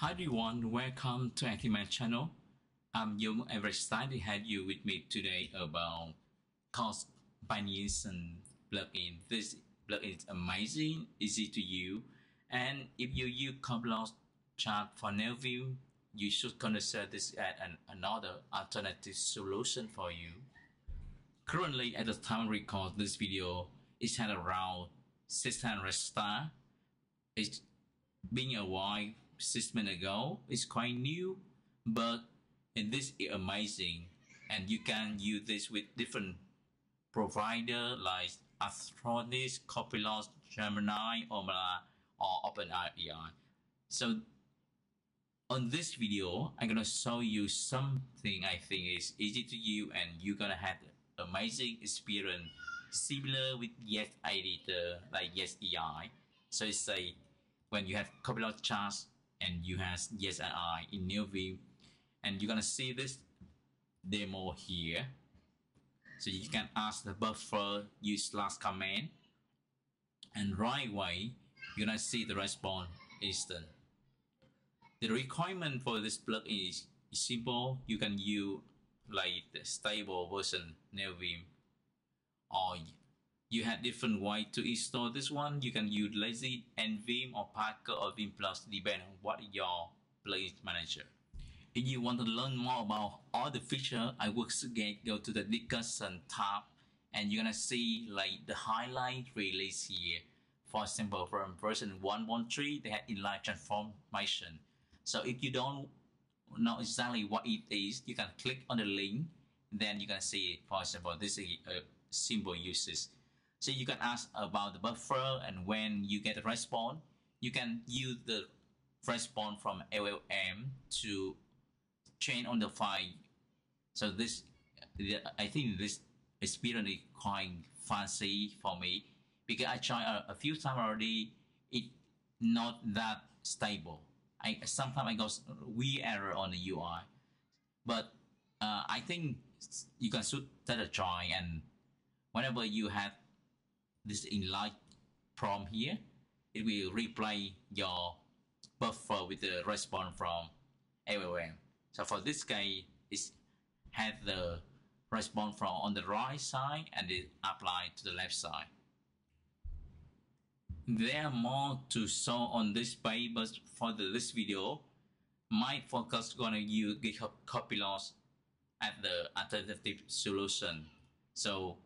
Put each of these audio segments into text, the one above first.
Hi everyone, welcome to my channel. I'm Yung. I'm very excited to have you with me today about codecompanion plugin. This plugin is amazing, easy to use, and if you use Codecompanion for Neovim, you should consider this as another alternative solution for you. Currently, at the time I record this video, it had around 600 stars. It's been a while. 6 months ago. It's quite new, but this is amazing, and you can use this with different provider like Astronis, Copilot, Gemini, or OpenAI. So on this video, I'm gonna show you something I think is easy to use, and you're gonna have amazing experience similar with Zed editor like Zed AI. So it's say when you have Copilot charts and you have Zed AI in Neovim, and you're gonna see this demo here. So you can ask the buffer, use last command, and right away you're gonna see the response instant. The requirement for this plugin is simple. You can use like the stable version Neovim, or you have different ways to install this one. You can use lazy NVim or Packer or Vim Plus, depending on what your plugin manager. If you want to learn more about all the features, I would suggest go to the discussion tab, and you're gonna see like the highlight release here. For example, from version 1.13, they had inline transformation. So if you don't know exactly what it is, you can click on the link, then you can see it. For example, this is a simple uses. So you can ask about the buffer, and when you get a response, you can use the response from LLM to train on the file. So this, I think this experience is quite fancy for me, because I tried a few times already. It's not that stable. Sometimes I got weird error on the UI, but I think you can should take a try, and whenever you have this inline prompt here, it will replay your buffer with the response from LLM. So for this guy, it has the response from on the right side and it applied to the left side. There are more to show on this page, but for this video, my focus is gonna use GitHub Copilot as the alternative solution. So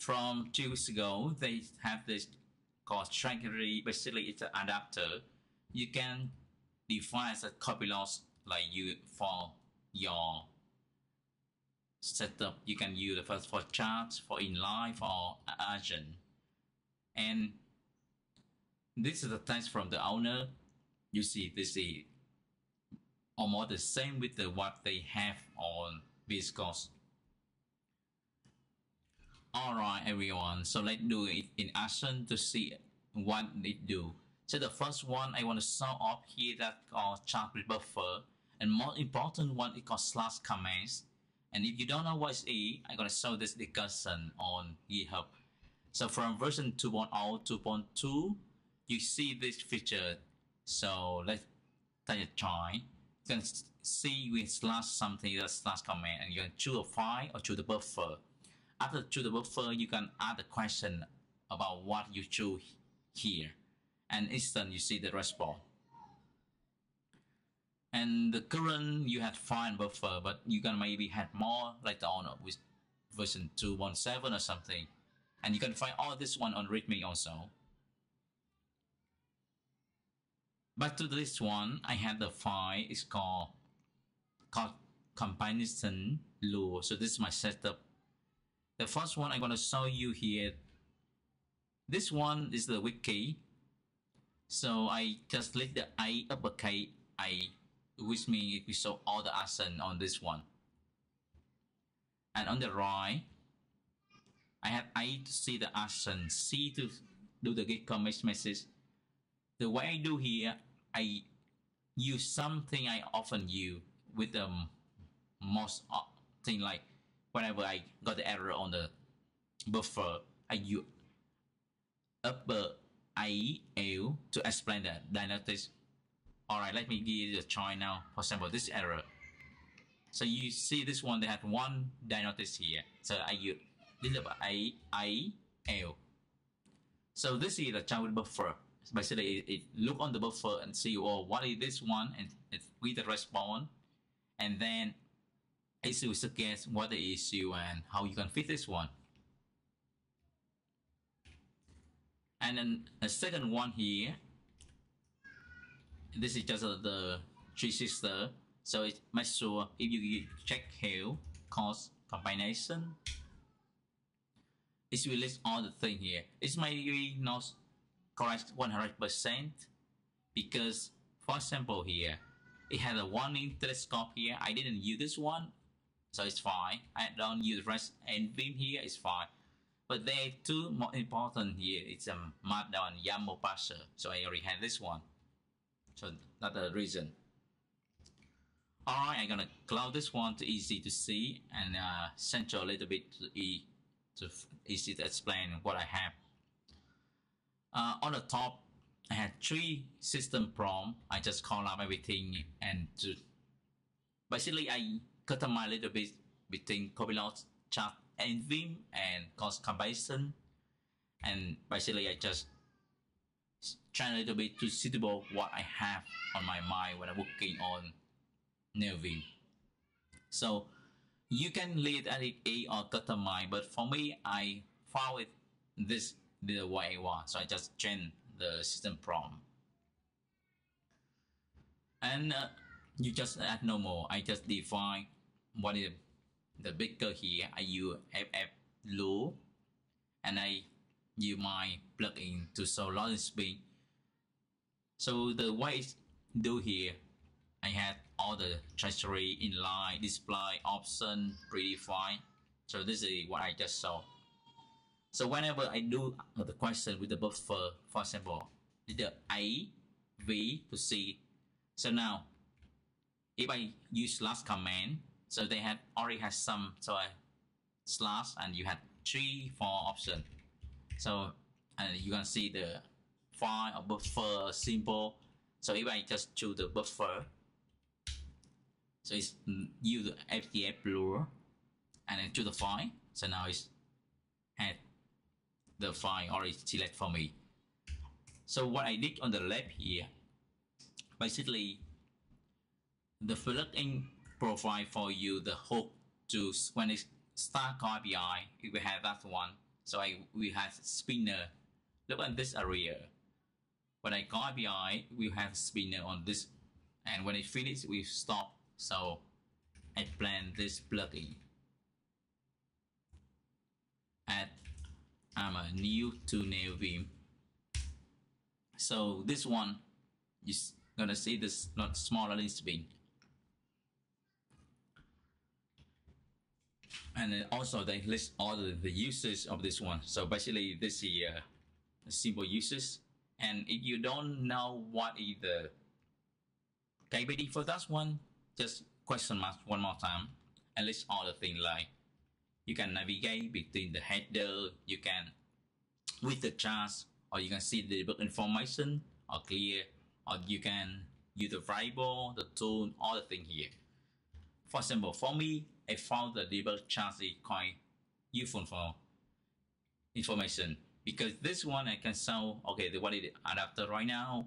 from 2 weeks ago, they have this called strategy. Basically, it's an adapter. You can define as a Copilot like you for your setup. You can use the first for charts, for inline, for agent. And this is the text from the owner. You see, this is almost the same with the what they have on Viscos. Alright everyone, so let's do it in action to see what it do. So the first one I want to show up here that called chart with buffer, and more important one is called slash commands. And if you don't know what it is, I'm going to show this discussion on GitHub. So from version 2.0, 2.2, you see this feature. So let's take a try. You can see with slash something, that's slash command, and you can choose a file or choose the buffer. After choose the buffer, you can add a question about what you choose here, and instant you see the response. And the current you had file buffer, but you can maybe have more later on with version 2.7 or something, and you can find all this one on README also. Back to this one, I had the file. It's called codecompanion lure. So this is my setup. The first one I'm going to show you here. This one is the wiki. So I just click the A, uppercase A, which means we show all the action on this one. And on the right, I have A to see the action, C to do the get commit message. The way I do here, I use something I often use with the most thing, like whenever I got the error on the buffer, I use upper I, L to explain the dynamics All right, let me give you a try now. For example, this error. So you see this one, they have one diagnosis here. So I use this is A-I-L. So this is the child buffer. Basically, it look on the buffer and see, oh, what is this one? And it read the response. And then it will suggest what the issue and how you can fix this one. And then the second one here, this is just the three sister. So it makes sure if you check here, cause combination, it will list all the thing here. It may be not correct 100% because, for example, here it has a warning telescope here. I didn't use this one, so it's fine. I don't use rest and Vim here, it's fine. But there are two more important here. It's a Markdown and YAML parser. So I already had this one. So that's the reason. Alright, I'm gonna cloud this one to easy to see and center a little bit to easy to explain what I have. On the top, I had three system prompts. I just call up everything and to basically I customize a little bit between Copilot, Chat, and Vim and cause combination. And basically I just try a little bit to suitable what I have on my mind when I'm working on Neovim. So you can lead edit A or customize, but for me, I found it this the way I want. So I just change the system prompt. And you just add no more. I just define what is the bigger here. I use FF low and I use my plugin to show loading speed. So the way I do here, I had all the trajectory, inline, display, option, predefine. So this is what I just saw. So whenever I do the question with the buffer, for example, the A, V to C. So now, if I use last command, so they had already has some, so I slash and you had 3, 4 options. So and you can see the file or buffer symbol. So if I just choose the buffer, so it's use the FTF blur and then choose the file. So now it's had the file already select for me. So what I did on the left here, basically the plugin provide for you the hook to when it start call API, we have that one. So we have spinner. Look at this area. When I call API, we have spinner on this, and when it finishes, we stop. So I plan this plugin. Add I'm a new to Neovim. So this one is gonna see this not smaller list bin. And then also they list all the uses of this one. So basically this is simple uses. And if you don't know what is the KBD for that one, just question mark one more time and list all the things like you can navigate between the header, you can with the charts, or you can see the debug information or clear, or you can use the variable, the tool, all the things here. For example, for me, I found the debug chart is quite useful for information because this one I can show, okay, what is the adapter right now,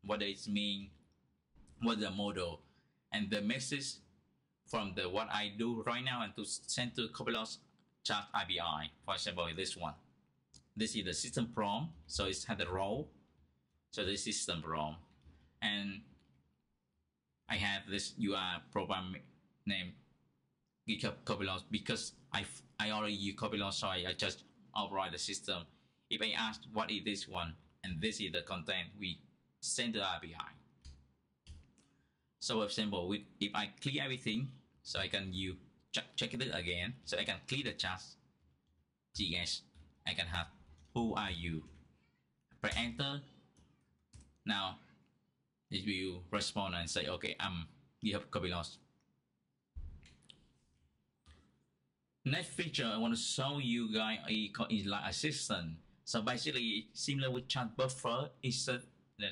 what does it mean, what the model, and the message from the what I do right now and to send to Copilot Chat API. For example, this one. This is the system prompt, so it has the role. So this system prompt, and I have this UI program name GitHub Copilot because I already use Copilot, so I just override the system. If I ask what is this one, and this is the content, we send the API. So for example, if I clear everything, so I can check it again. So I can clear the chat. GS. I can have who are you? Press enter. Now it will respond and say, okay, I'm GitHub Copilot. Next feature I want to show you guys is Inline Assistant. So basically, similar with chat buffer, it's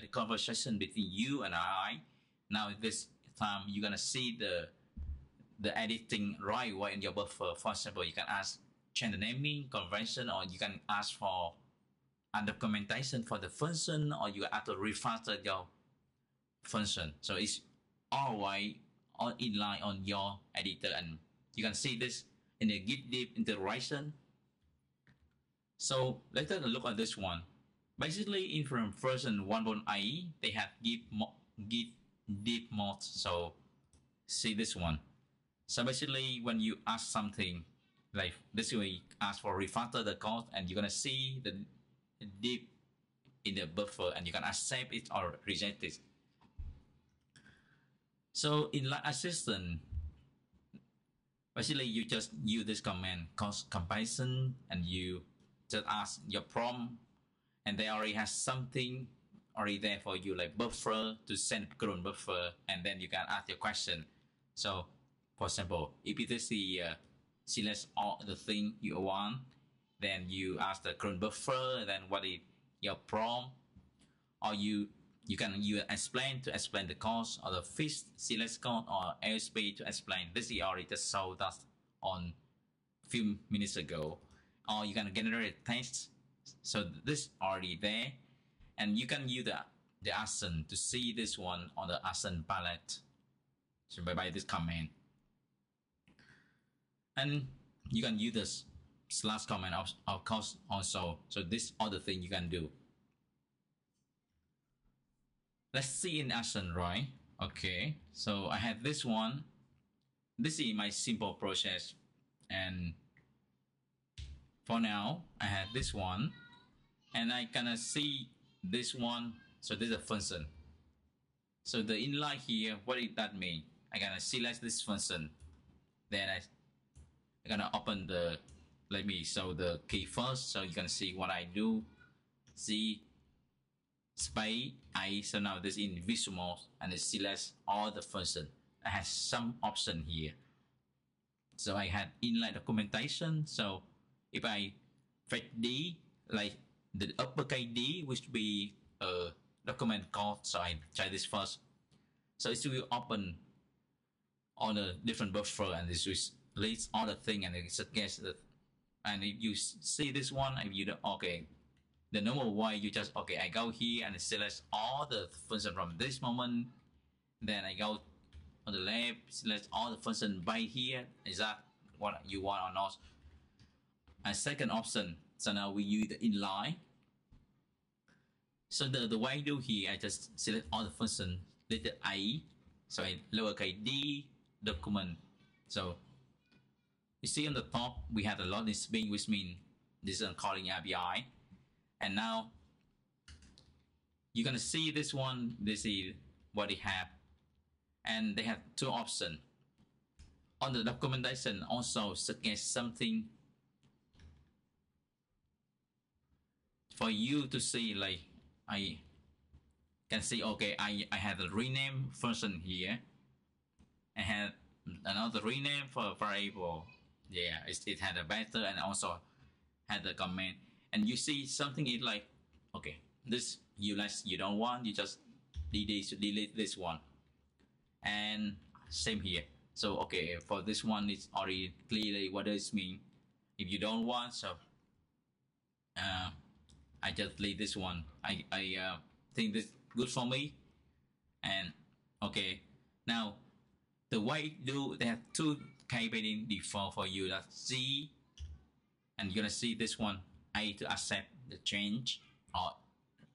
the conversation between you and I. Now this time you're gonna see the editing right away in your buffer. For example, you can ask change the naming convention, or you can ask for a documentation for the function, or you have to refactor your function. So it's always on inline on your editor, and you can see this in the Git diff integration. So let's take a look at this one. Basically, in from version 1.8, they have Git diff mode. So see this one. So basically, when you ask something like this, way ask for refactor the code, and you're gonna see the diff in the buffer, and you can accept it or reject it. So in Inline Assistant, basically you just use this command codecompanion, and you just ask your prompt, and they already has something already there for you, like buffer to send current buffer, and then you can ask your question. So for example, if it is the select all the thing you want, then you ask the current buffer, then what is your prompt, or you can explain to explain the cause, or the fixed select code, or ASP to explain. This is already just showed us on few minutes ago. Or you can generate text. So this already there, and you can use the action to see this one on the action palette. So by this command, and you can use this slash command of course also. So this other thing you can do. Let's see in action, right? Okay, so I have this one. This is my simple process, and for now I have this one, and I gonna see this one. So this is a function. So the inline here, what did that mean? I gonna select this function, then I'm gonna open the, let me show the key first, so you can see what I do. C space I. So now this in visual mode, and it selects all the function. I have some option here. So I had inline documentation. So if I fetch D, like the uppercase D, which be a document code. So I try this first. So it will open on a different buffer, and this will list all the thing, and it suggests that. And if you see this one, if you don't, okay, the normal way you just, okay, I go here and select all the function from this moment. Then I go on the left, select all the function by here. Is that what you want or not? And second option, so now we use the inline. So the way I do here, I just select all the function, letter A, so I lowercase d, document. So you see on the top, we have a loading string, which means this is a calling API. And now you're gonna see this one, this is what they have. And they have two options. On the documentation also suggest something for you to see, like I can see, okay, I have a rename function here. I have another rename for variable. Yeah, it had a better, and also had a comment. And you see something is like, okay, this you don't want, you just delete this one. And same here. So okay, for this one, it's already clearly what does it mean. If you don't want, so I just delete this one. I think this good for me. And okay, now the way do, they have two keypadding default for you. That's C, and you're gonna see this one, A to accept the change, or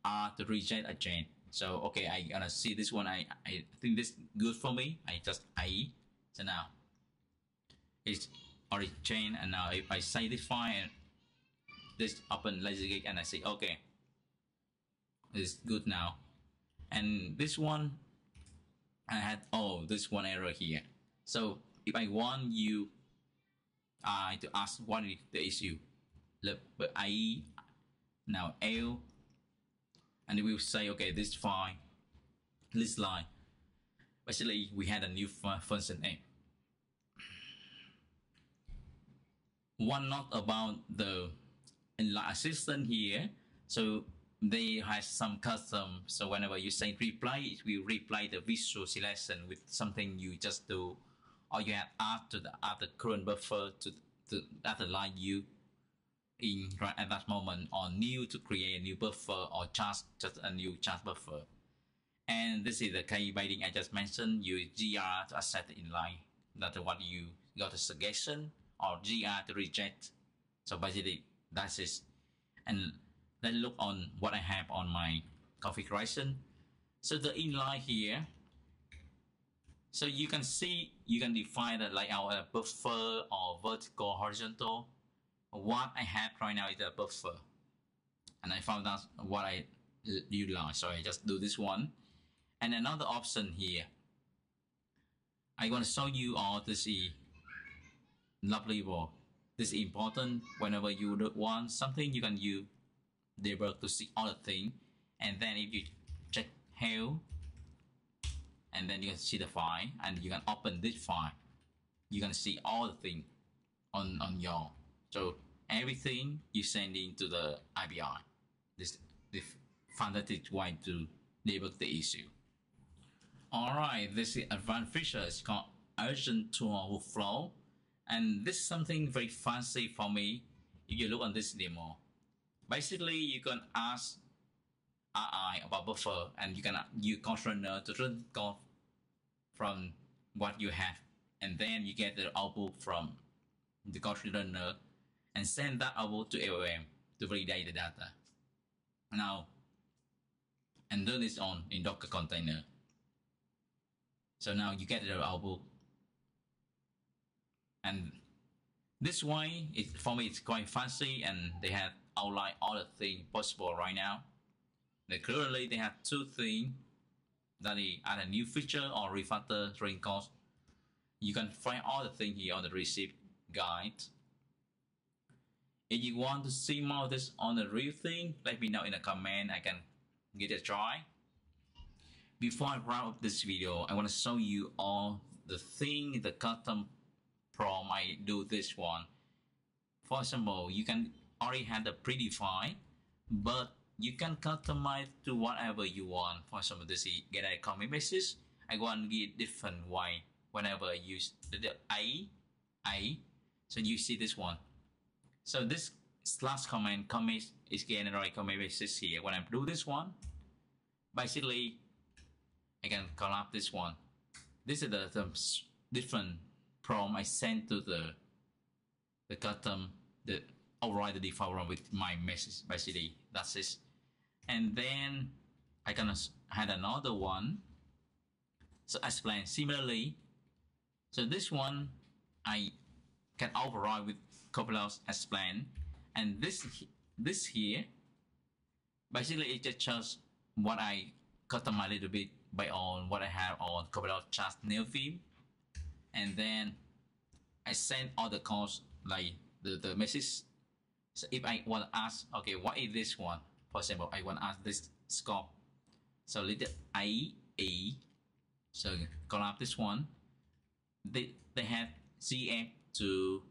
R to reject a change. So okay, I gonna see this one. I think this good for me. I just A. So now it's already changed, and now if I say this file and this open lazy gig, and I say okay, it's good now. And this one, I had this one error here. So if I want you to ask what is the issue, but I now L, and it will say okay, this file, this line. Basically, we had a new function A. One note about the Inline Assistant here. So they have some custom. So whenever you say reply, it will reply the visual selection with something you just do, or you have add to the other current buffer to other line you in right at that moment, or new to create a new buffer, or just a new chat buffer. And this is the key binding I just mentioned. Use GR to accept the inline. That's what you got a suggestion, or GR to reject. So basically that's it. And let's look on what I have on my configuration. So the inline here, so you can see you can define the layout a buffer or vertical, horizontal. What I have right now is a buffer, and I found out what I utilize. So I just do this one, and another option here. I want to show you all this is lovely word. This is important. Whenever you want something, you can use debug to see all the thing, and then if you check how, and then you can see the file, and you can open this file, you can see all the thing on your, so everything you send into the IBI. This fantastic way to debug the issue. Alright, this is advanced feature. It's called urgent tool workflow, and this is something very fancy for me. If you look on this demo, basically you can ask RI about buffer, and you can use controller to run code from what you have, and then you get the output from the controller and send that output to LLM to validate the data. Now, and do this on in Docker container. So now you get the output, and this way, for me, it's quite fancy, and they have outlined all the things possible right now. Currently, they have two things that is add a new feature or refactor string cost. You can find all the things here on the receipt guide. If you want to see more of this on the real thing, let me know in the comment. I can give it a try. Before I wrap up this video, I want to show you all the thing, the custom prompt I do this one. For example, you can already have the predefined, but you can customize to whatever you want. For example, this is get a comment message. I want to get different way whenever I use the A. So you see this one. So this slash comment is generate comment message here. When I do this one, basically I can call up this one. This is the different prompt I send to the custom, the override the default one with my message. Basically, that's it. And then I can add another one. So explain similarly. So this one I can override with Copilot explain, and this here basically it just shows what I customize a little bit by on what I have on Copilot chat Neovim, and then I send all the calls like the message. So if I want to ask, okay, what is this one? For example, I want to ask this scope. So little IE. So call up this one. They have CF to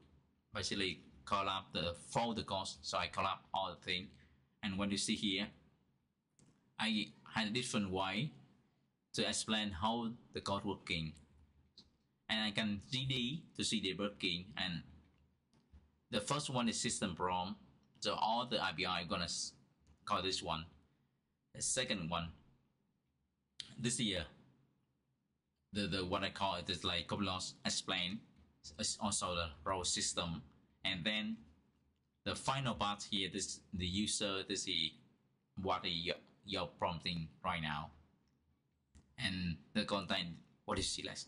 basically call up the folder cost. So I call up all the things. And when you see here, I had a different way to explain how the code working. And I can GD to see the working. And the first one is system prompt. So all the IBI are gonna call this one. The second one, this here, the what I call it is like Copilot explain. It's also the role system, and then the final part here, this the user, this is what you're prompting right now, and the content what is select.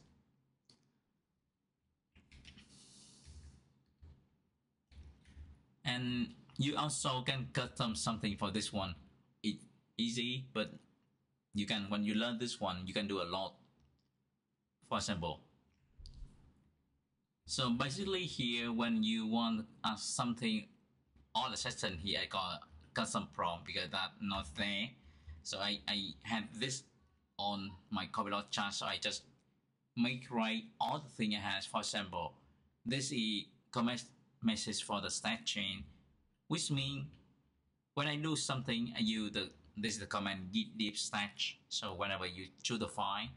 And you also can custom something for this one. It's easy, but you can, when you learn this one, you can do a lot. For example, so basically here, when you want to ask something, all the section here I got custom prompt because that's not there. So I have this on my Copilot chat, so I just make right all the thing I have. For example, this is comment message for the stack chain, which means when I do something, I use this is the command git deep stash. So whenever you choose the file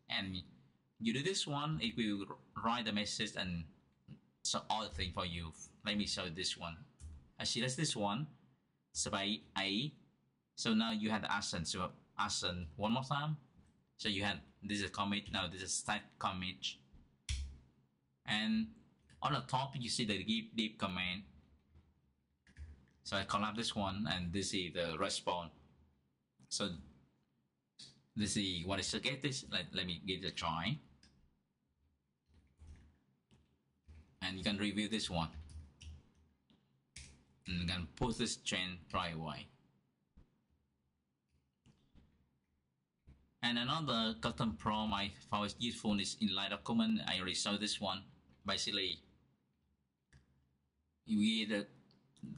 and you do this one, it will write the message and so all the thing for you. Let me show this one. I select this one, space A. So now you have the accent. So accent one more time. So you have this is a commit. Now this is stack commit. And on the top you see the deep command. So I collapse this one, and this is the response. So this is what is to get this. Let me give it a try. And you can review this one. And you can post this chain right away. And another custom prompt I found useful is inline document. I already saw this one. Basically, you get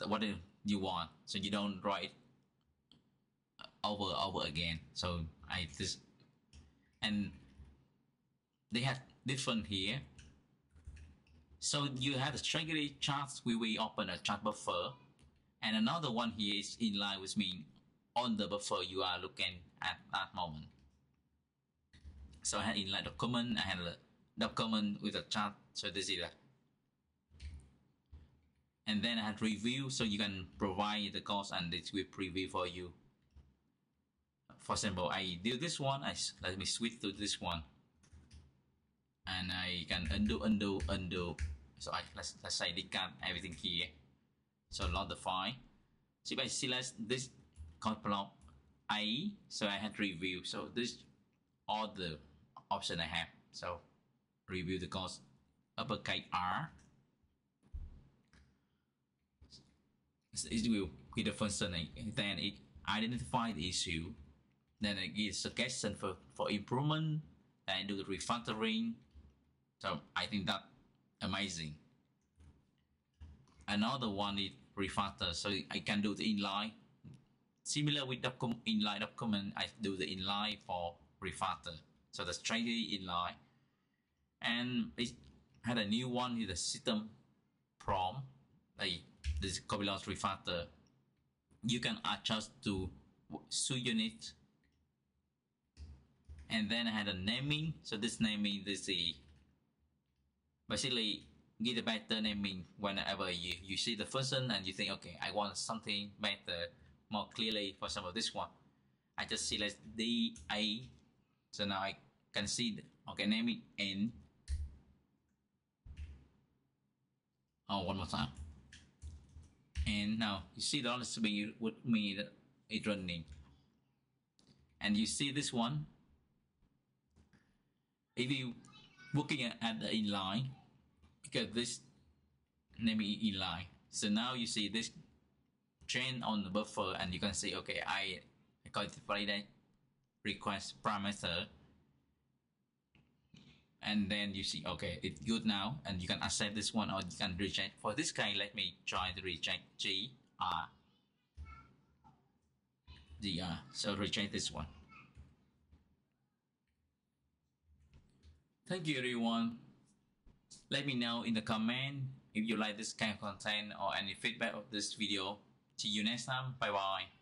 what you want, so you don't write over again. So and they have different here. So you have the strategy charts where we open a chart buffer, and another one here is inline, which means on the buffer you are looking at that moment. So I had inline document, I had a document with a chart. So this is that. And then I had review, so you can provide the course and it will preview for you. For example, I do this one. Let me switch to this one, and I can undo. So let's say discard everything here. So load the file. So if I select this code block A, so I had review. So this all the option I have. So review the course, uppercase R. It will give the function, then it identify the issue, then it gives suggestion for improvement, then do the refactoring. So I think that amazing. Another one is refactor, so I can do the inline. Similar with inline document, I do the inline for refactor. So the strategy inline, and it had a new one is the system prompt. Like this copyleft refactor, you can adjust to subunit, and then I had a naming. So this naming, this is basically give a better naming whenever you see the function and you think, okay, I want something better, more clearly. For example, this one, I just select DA. So now I can see okay, naming N. Oh, one more time. And now you see the honest with me it running. And you see this one. If you looking at the inline, because this name is inline. So now you see this chain on the buffer, and you can see, okay, I got to validate request parameter. And then you see, okay, it's good now, and you can accept this one or you can reject. For this guy, let me try to reject GR. So reject this one. Thank you, everyone. Let me know in the comment if you like this kind of content or any feedback of this video. See you next time. Bye bye.